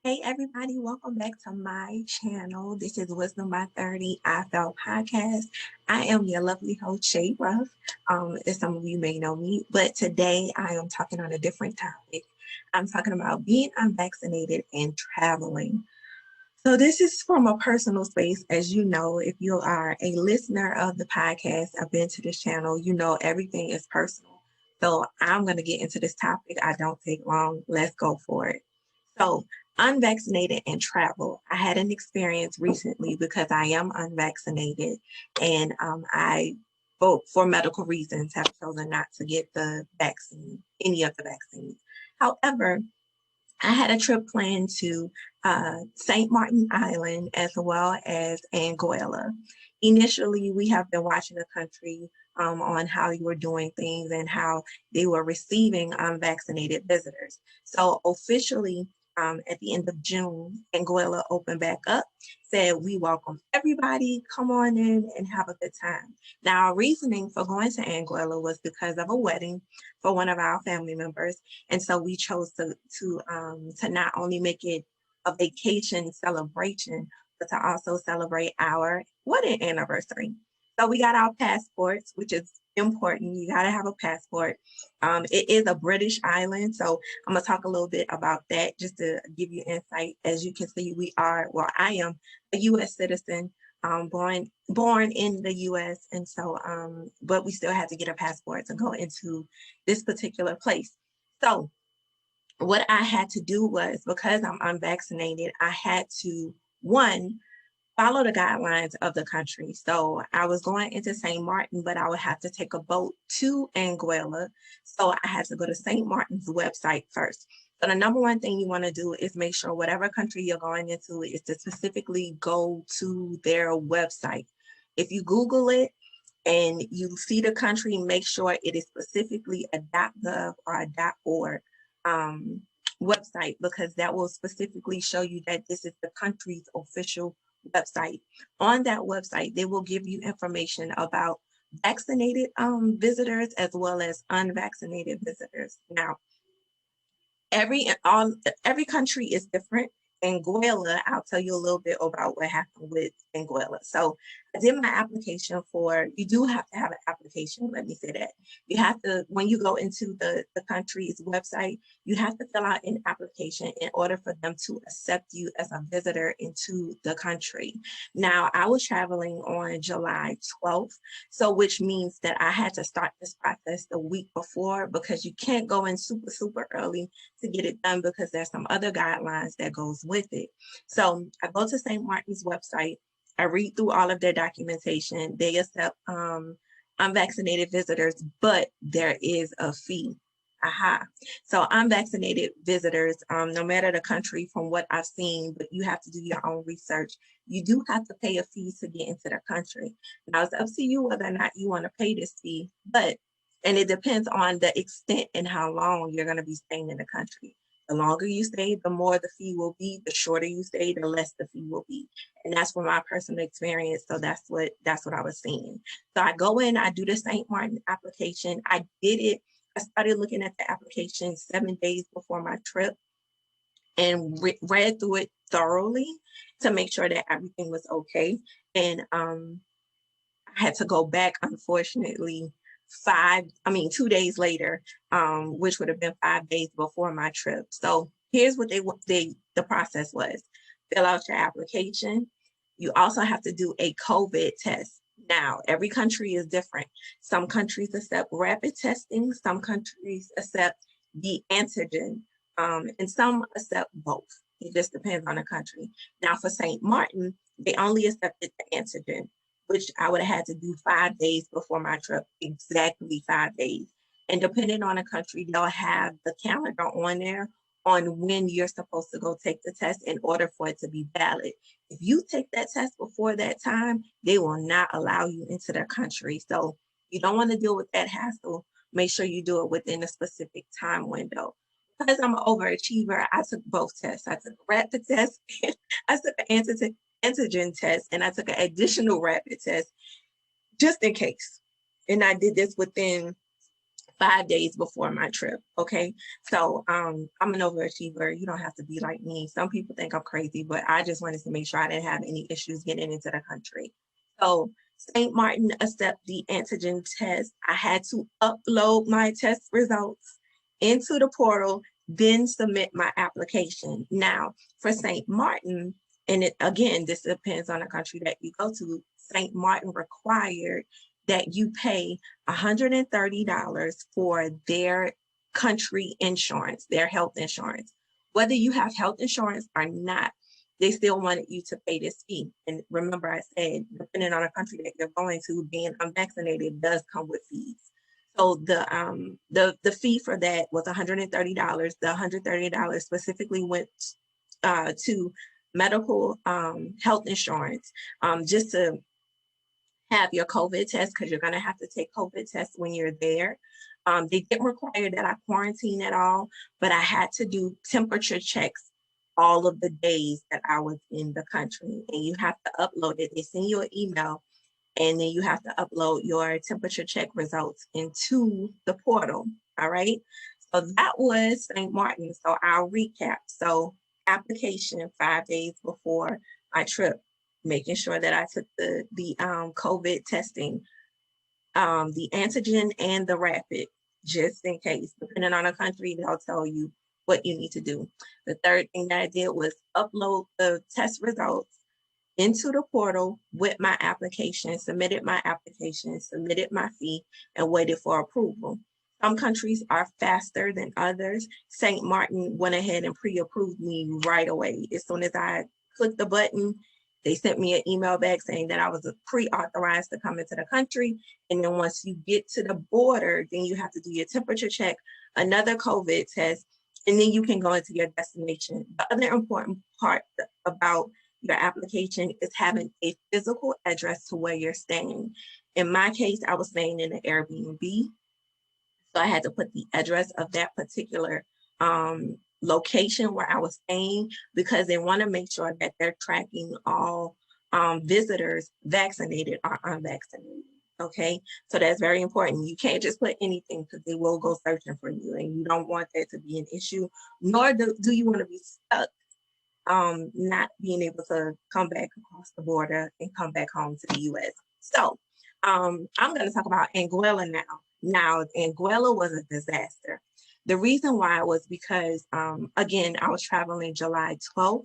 Hey everybody, welcome back to my channel. This is Wisdom by 30 I Felt podcast. I am your lovely host, Shay Ruff. As some of you may know me, but today I am talking on a different topic. I'm talking about being unvaccinated and traveling. So this is from a personal space. As you know, if you are a listener of the podcast, I've been to this channel, you know everything is personal. So I'm going to get into this topic. I don't take long. Let's go for it. So, unvaccinated and travel. I had an experience recently because I am unvaccinated and I, for medical reasons, have chosen not to get the vaccine, any of the vaccines. However, I had a trip planned to St. Martin Island as well as Anguilla. Initially, we have been watching the country on how they were doing things and how they were receiving unvaccinated visitors. So officially, at the end of June, Anguilla opened back up, said we welcome everybody, come on in and have a good time. Now, our reasoning for going to Anguilla was because of a wedding for one of our family members, and so we chose to not only make it a vacation celebration, but to also celebrate our wedding anniversary. So we got our passports, which is important. You got to have a passport. It is a British island, so I'm gonna talk a little bit about that just to give you insight. As you can see, I am a U.S. citizen, born in the U.S., and so but we still had to get a passport to go into this particular place. So what I had to do was, because I'm unvaccinated, I had to, one, follow the guidelines of the country. So I was going into St. Martin, but I would have to take a boat to Anguilla. So I had to go to St. Martin's website first. So the number one thing you want to do is make sure whatever country you're going into is to specifically go to their website. If you Google it and you see the country, make sure it is specifically a .gov or a .org website, because that will specifically show you that this is the country's official website. On that website, they will give you information about vaccinated visitors as well as unvaccinated visitors. Now, every country is different. Anguilla, I'll tell you a little bit about what happened with Anguilla. So I did my application you do have to have an application, let me say that. You have to, when you go into the country's website, you have to fill out an application in order for them to accept you as a visitor into the country. Now, I was traveling on July 12th, so which means that I had to start this process the week before, because you can't go in super early to get it done, because there's some other guidelines that goes with it. So I go to St. Martin's website. I read through all of their documentation. They accept unvaccinated visitors, but there is a fee. Aha. So unvaccinated visitors, no matter the country, from what I've seen, but you have to do your own research. You do have to pay a fee to get into the country. Now it's up to you whether or not you want to pay this fee, and it depends on the extent and how long you're going to be staying in the country. The longer you stay, the more the fee will be. The shorter you stay, the less the fee will be. And that's from my personal experience. So that's what I was seeing. So I go in, I do the St. Martin application. I did it. I started looking at the application 7 days before my trip and read through it thoroughly to make sure that everything was okay. And I had to go back, unfortunately, 2 days later, which would have been 5 days before my trip. So here's what the process was. Fill out your application. You also have to do a COVID test. Now, every country is different. Some countries accept rapid testing, some countries accept the antigen, and some accept both. It just depends on the country. Now, for St. Martin, they only accepted the antigen, which I would have had to do 5 days before my trip, exactly 5 days. And depending on the country, they'll have the calendar on there on when you're supposed to go take the test in order for it to be valid. If you take that test before that time, they will not allow you into their country. So you don't want to deal with that hassle. Make sure you do it within a specific time window. Because I'm an overachiever, I took both tests. I took a rapid test, I took an antigen test, and I took an additional rapid test just in case. And I did this within 5 days before my trip. Okay. So I'm an overachiever. You don't have to be like me. Some people think I'm crazy, but I just wanted to make sure I didn't have any issues getting into the country. So St. Martin accept the antigen test. I had to upload my test results into the portal, then submit my application. Now, for St. Martin, and it, again, this depends on the country that you go to, St. Martin required that you pay $130 for their country insurance, their health insurance. Whether you have health insurance or not, they still wanted you to pay this fee. And remember, I said, depending on the country that you're going to, being unvaccinated does come with fees. So the fee for that was $130. The $130 specifically went to medical health insurance, just to have your COVID test, because you're going to have to take COVID tests when you're there. They didn't require that I quarantine at all, but I had to do temperature checks all of the days that I was in the country. And you have to upload it. They send you an email, and then you have to upload your temperature check results into the portal. All right. So that was St. Martin. So I'll recap. So application 5 days before my trip, making sure that I took the COVID testing, the antigen and the rapid, just in case. Depending on the country, they'll tell you what you need to do. The third thing that I did was upload the test results into the portal with my application, submitted my application, submitted my fee, and waited for approval. Some countries are faster than others. St. Martin went ahead and pre-approved me right away. As soon as I clicked the button, they sent me an email back saying that I was pre-authorized to come into the country. And then once you get to the border, then you have to do your temperature check, another COVID test, and then you can go into your destination. The other important part about your application is having a physical address to where you're staying. In my case, I was staying in an Airbnb. So I had to put the address of that particular location where I was staying, because they want to make sure that they're tracking all visitors, vaccinated or unvaccinated. Okay, so that's very important. You can't just put anything, because they will go searching for you, and you don't want that to be an issue, nor do you want to be stuck not being able to come back across the border and come back home to the US. So I'm going to talk about Anguilla now. Now, Anguilla was a disaster. The reason why was because, again, I was traveling July 12th.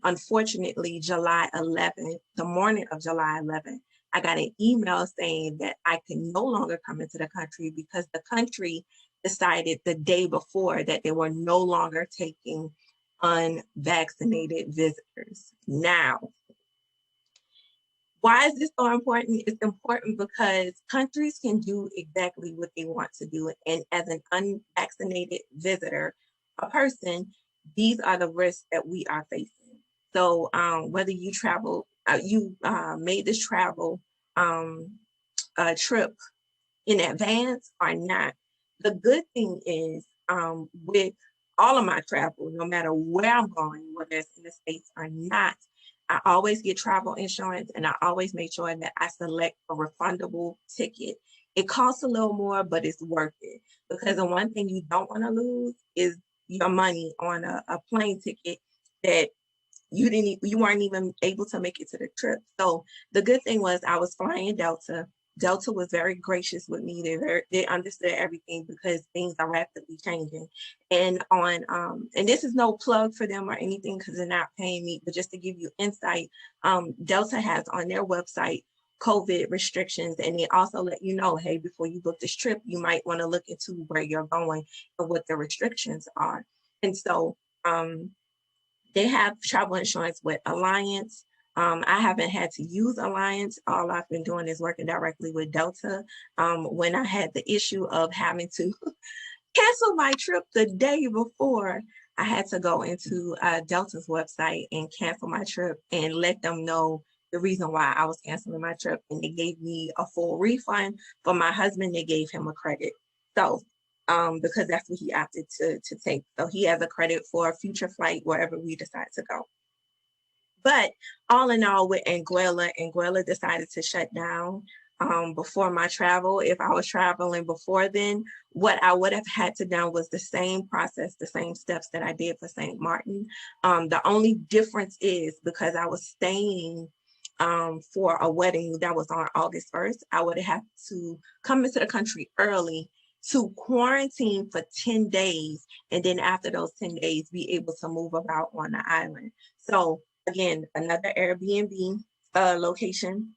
Unfortunately, July 11th, the morning of July 11th, I got an email saying that I can no longer come into the country, because the country decided the day before that they were no longer taking unvaccinated visitors. Now, why is this so important? It's important because countries can do exactly what they want to do. And as an unvaccinated visitor, a person, these are the risks that we are facing. So whether you travel, you made this travel trip in advance or not, the good thing is with all of my travel, no matter where I'm going, whether it's in the States or not, I always get travel insurance, and I always make sure that I select a refundable ticket. It costs a little more, but it's worth it, because the one thing you don't want to lose is your money on a plane ticket that you weren't even able to make it to the trip. So the good thing was I was flying Delta. Delta was very gracious with me. They understood everything, because things are rapidly changing. And and this is no plug for them or anything, because they're not paying me, but just to give you insight, Delta has on their website COVID restrictions, and they also let you know, hey, before you book this trip, you might want to look into where you're going and what the restrictions are. And so they have travel insurance with Alliance. I haven't had to use Alliance. All I've been doing is working directly with Delta. When I had the issue of having to cancel my trip the day before, I had to go into Delta's website and cancel my trip and let them know the reason why I was canceling my trip. And they gave me a full refund. For my husband, they gave him a credit. So because that's what he opted to take. So he has a credit for a future flight wherever we decide to go. But all in all, with Anguilla decided to shut down. before my travel. If I was traveling before then, what I would have had to done was the same process, the same steps that I did for St. Martin. The only difference is because I was staying for a wedding that was on August 1st, I would have to come into the country early to quarantine for 10 days. And then after those 10 days, be able to move about on the island. So again, another Airbnb location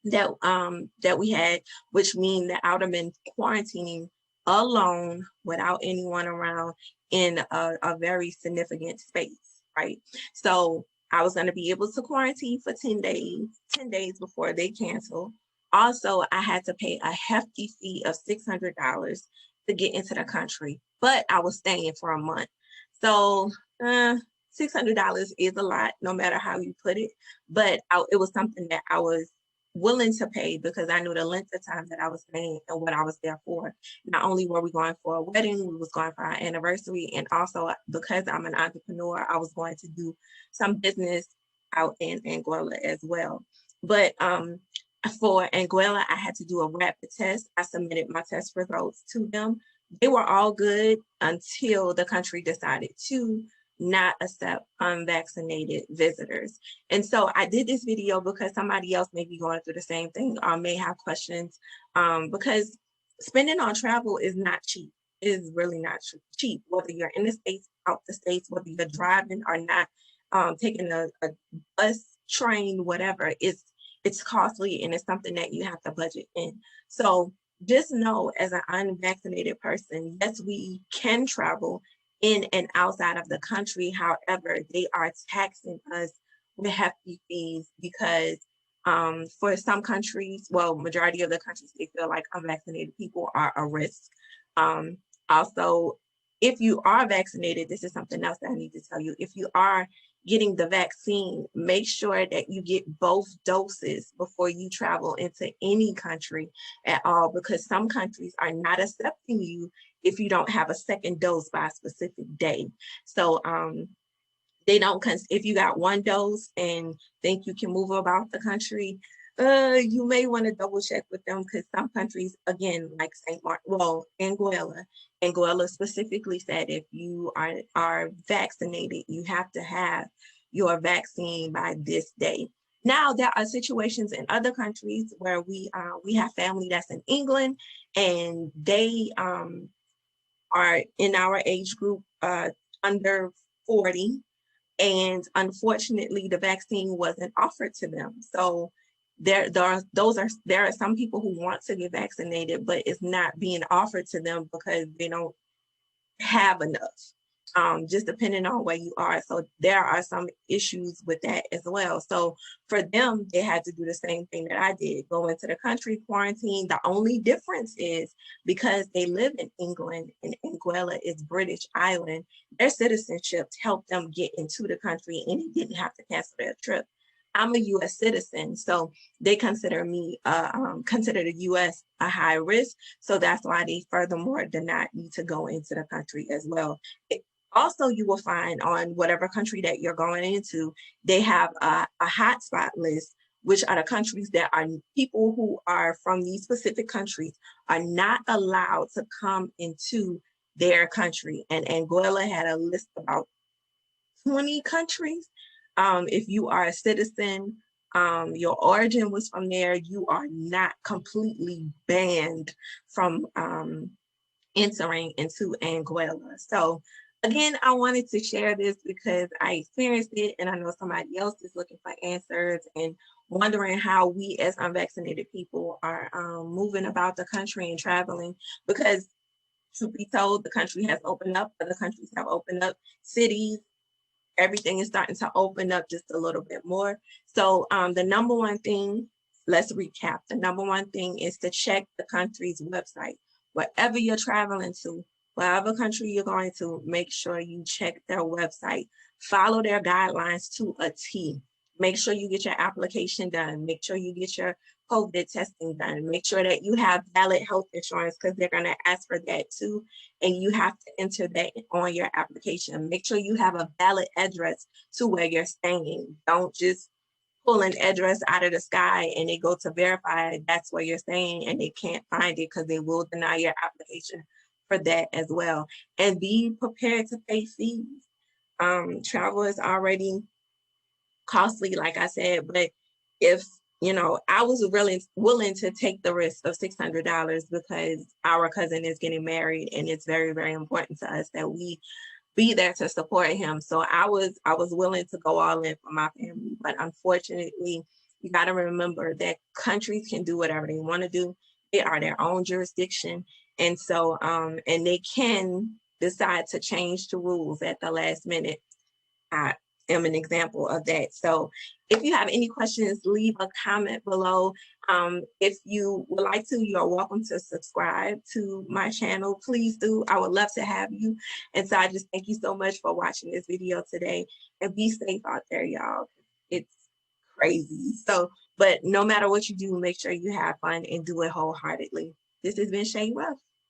that we had, which mean that I would have been quarantining alone without anyone around in a very significant space, right? So I was going to be able to quarantine for 10 days before they canceled. Also, I had to pay a hefty fee of $600 to get into the country, but I was staying for a month. So $600 is a lot, no matter how you put it, but it was something that I was willing to pay because I knew the length of time that I was staying and what I was there for. Not only were we going for a wedding, we was going for our anniversary, and also because I'm an entrepreneur, I was going to do some business out in Anguilla as well. But for Anguilla, I had to do a rapid test. I submitted my test results to them. They were all good until the country decided to not accept unvaccinated visitors. And so I did this video because somebody else may be going through the same thing or may have questions, because spending on travel is not cheap. It is really not cheap, whether you're in the States, out the States, whether you're driving or not, taking a bus, train, whatever. It's costly, and it's something that you have to budget in. So just know, as an unvaccinated person, yes, we can travel in and outside of the country. However, they are taxing us with hefty fees because for some countries, well, majority of the countries, they feel like unvaccinated people are a risk. Also, if you are vaccinated, this is something else that I need to tell you. If you are getting the vaccine, make sure that you get both doses before you travel into any country at all, because some countries are not accepting you if you don't have a second dose by a specific day. So they don't, if you got one dose and think you can move about the country, you may want to double check with them, because some countries, again, like St. Martin, well, Anguilla specifically said if you are vaccinated, you have to have your vaccine by this day. Now, there are situations in other countries where we have family that's in England, and they are in our age group, under 40, and unfortunately the vaccine wasn't offered to them. So there are some people who want to get vaccinated, but it's not being offered to them because they don't have enough, just depending on where you are. So there are some issues with that as well. So for them, they had to do the same thing that I did, go into the country, quarantine. The only difference is because they live in England and Anguilla is British Island, their citizenship helped them get into the country and they didn't have to cancel their trip. I'm a U.S. citizen, so they consider me, consider the U.S. a high risk. So that's why they furthermore denied me to go into the country as well. Also, you will find on whatever country that you're going into, they have a hotspot list, which are the countries that are people who are from these specific countries are not allowed to come into their country. And Anguilla had a list about 20 countries. If you are a citizen, your origin was from there, you are not completely banned from entering into Anguilla. So again, I wanted to share this because I experienced it, and I know somebody else is looking for answers and wondering how we as unvaccinated people are moving about the country and traveling, because truth be told, the country has opened up, other countries have opened up, cities, everything is starting to open up just a little bit more. So the number one thing, let's recap. The number one thing is to check the country's website. Wherever you're traveling to, whatever country you're going to, make sure you check their website. Follow their guidelines to a T. Make sure you get your application done. Make sure you get your COVID testing done. Make sure that you have valid health insurance, because they're going to ask for that too. And you have to enter that on your application. Make sure you have a valid address to where you're staying. Don't just pull an address out of the sky and they go to verify that's where you're staying and they can't find it because they will deny your application for that as well. And be prepared to pay fees. Travel is already costly, like I said, but if I was really willing to take the risk of $600 because our cousin is getting married and it's very, very important to us that we be there to support him. So I was willing to go all in for my family. But unfortunately, you got to remember that countries can do whatever they want to do. They are their own jurisdiction. And so and they can decide to change the rules at the last minute. I am an example of that. So if you have any questions, leave a comment below. If you would like to, you're welcome to subscribe to my channel. Please do. I would love to have you. And so I just thank you so much for watching this video today. And be safe out there, y'all. It's crazy. So, but no matter what you do, make sure you have fun and do it wholeheartedly. This has been Shay Ruff.